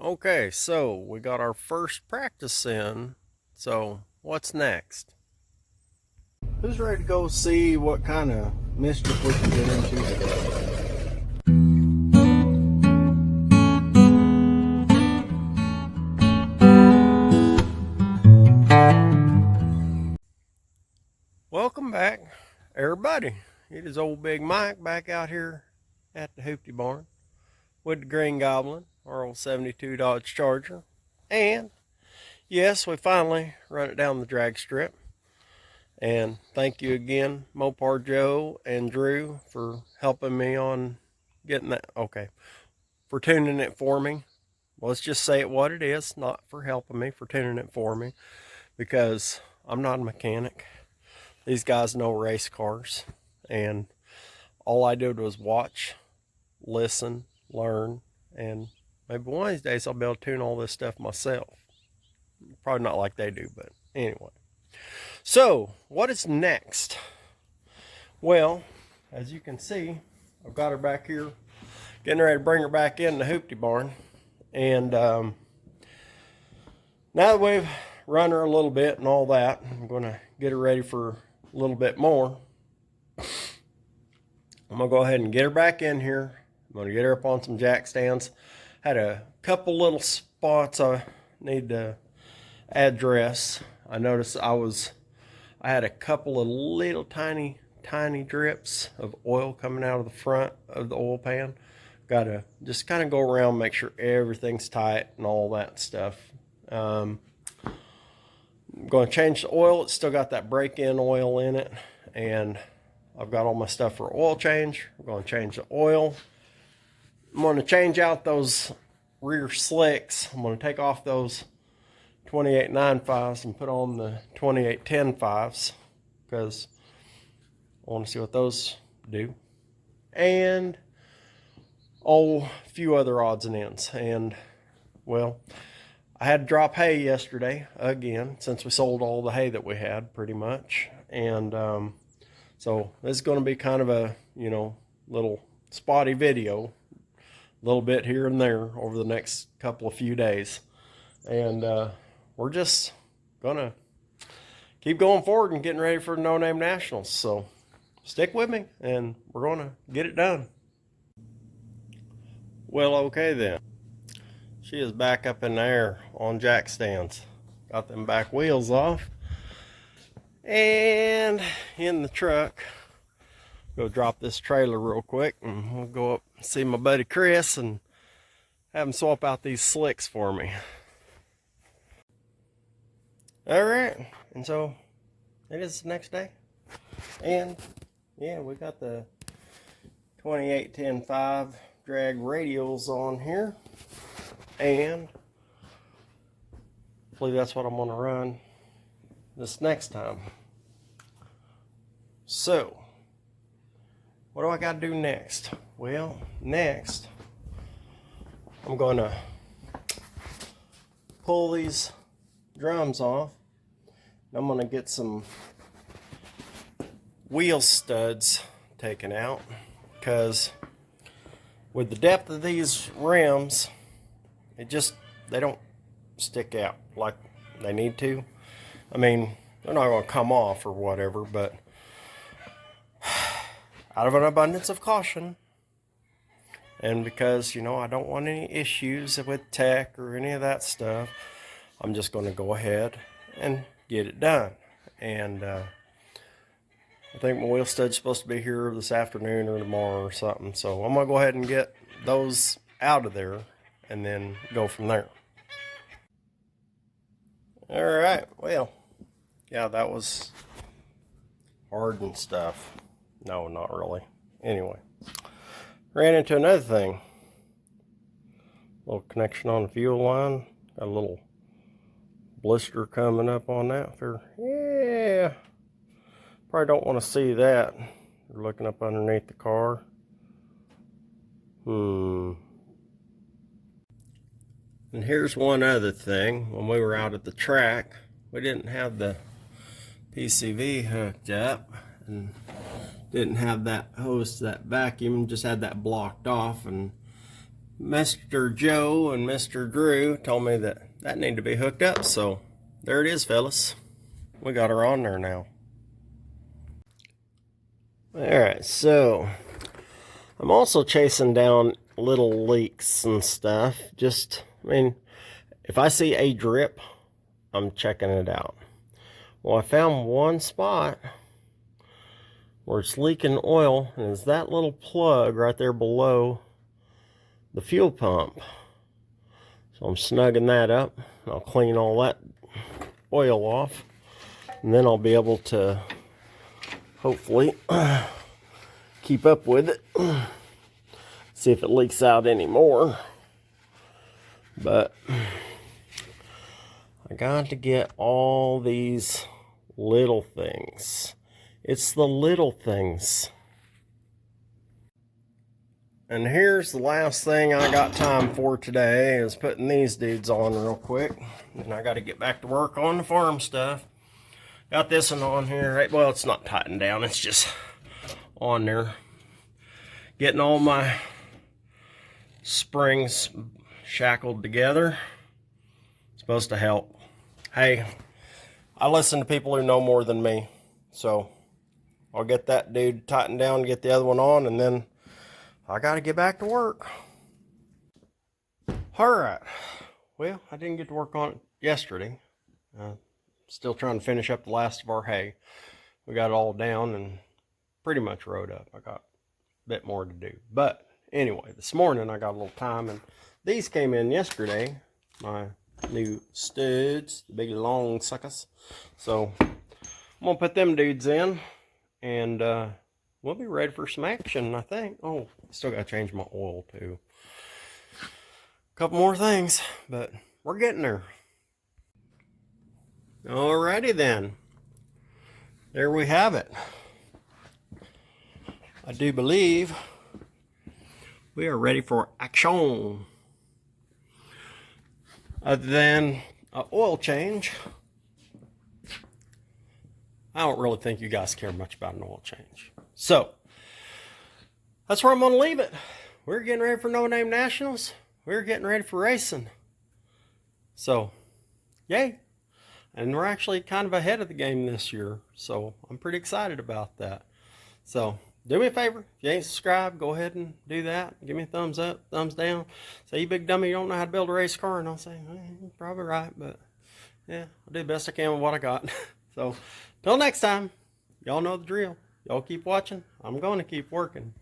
Okay, so we got our first practice in. So what's next? Who's ready to go see what kind of mischief we can get into today? Welcome back, everybody. It is old Big Mike back out here at the Hoopty Barn with the Green Goblin, our old 72 Dodge Charger. And yes, we finally run it down the drag strip. And thank you again, Mopar Joe and Drew, for helping me on getting that. Okay, for tuning it for me. Let's just say it what it is, not for helping me, for tuning it for me, because I'm not a mechanic. These guys know race cars, and all I did was watch, listen, learn, and maybe one of these days I'll be able to tune all this stuff myself. Probably not like they do, but anyway. So, what is next? Well, as you can see, I've got her back here, getting ready to bring her back in the Hoopty Barn. And now that we've run her a little bit and all that, I'm going to get her ready for a little bit more. I'm going to go ahead and get her back in here. I'm going to get her up on some jack stands. Had a couple little spots I need to address. I noticed I had a couple of little tiny drips of oil coming out of the front of the oil pan. Got to just kind of go around, make sure everything's tight and all that stuff. I'm going to change the oil. It's still got that break-in oil in it, and I've got all my stuff for oil change. I'm going to change the oil. I'm going to change out those rear slicks. I'm going to take off those 2895s and put on the 2810.5s because I want to see what those do. And a few other odds and ends. And well, I had to drop hay yesterday again, since we sold all the hay that we had pretty much. And so this is going to be kind of a, little spotty video, a little bit here and there over the next couple of few days. And we're just gonna keep going forward and getting ready for the No Name Nationals. So stick with me and we're gonna get it done. Well, okay then. She is back up in the air on jack stands. Got them back wheels off. And in the truck. Go drop this trailer real quick and we'll go up and see my buddy Chris and have him swap out these slicks for me. Alright, and so it is the next day. And yeah, we got the 2810.5 drag radials on here. And I believe that's what I'm going to run this next time. So, what do I got to do next? Well, next, I'm going to pull these drums off. I'm going to get some wheel studs taken out because with the depth of these rims, they don't stick out like they need to. I mean, they're not going to come off or whatever, but out of an abundance of caution, and because, I don't want any issues with tech or any of that stuff, I'm just going to go ahead and get it done. And I think my wheel stud's supposed to be here this afternoon or tomorrow or something. So I'm going to go ahead and get those out of there and then go from there. Alright, well, yeah, that was hard and stuff. No, not really. Anyway, ran into another thing. Little connection on the fuel line. Got a little blister coming up on that. Yeah, probably don't want to see that. You're looking up underneath the car. And here's one other thing. When we were out at the track, we didn't have the PCV hooked up and didn't have that hose to that vacuum, just had that blocked off, and Mr. Joe and Mr. Drew told me that needed to be hooked up, so there it is, fellas. We got her on there now. Alright, so I'm also chasing down little leaks and stuff. Just, I mean, if I see a drip, I'm checking it out. Well, I found one spot where it's leaking oil, and it's that little plug right there below the fuel pump. So I'm snugging that up. I'll clean all that oil off, and then I'll be able to hopefully keep up with it. See if it leaks out anymore. But I got to get all these little things. It's the little things. And here's the last thing I got time for today is putting these dudes on real quick. And I got to get back to work on the farm stuff. Got this one on here. Right? Well, it's not tightened down. It's just on there. Getting all my springs shackled together. It's supposed to help. Hey, I listen to people who know more than me. So I'll get that dude tightened down, get the other one on, and then I got to get back to work. All right. Well, I didn't get to work on it yesterday. Still trying to finish up the last of our hay. We got it all down and pretty much rode up. I got a bit more to do. But anyway, this morning I got a little time, and these came in yesterday. My new studs, the big long suckers. So I'm going to put them dudes in, and we'll be ready for some action, I think. Oh, still got to change my oil too. A couple more things, but we're getting there. Alrighty then. There we have it. I do believe we are ready for action. Other than an oil change, I don't really think you guys care much about an oil change. So, that's where I'm going to leave it. We're getting ready for No Name Nationals. We're getting ready for racing. So, yay. And we're actually kind of ahead of the game this year. So, I'm pretty excited about that. So, do me a favor. If you ain't subscribed, go ahead and do that. Give me a thumbs up, thumbs down. Say, you big dummy, you don't know how to build a race car. And I'll say, you're probably right. But, yeah, I'll do the best I can with what I got. So, till next time, y'all know the drill. Y'all keep watching. I'm going to keep working.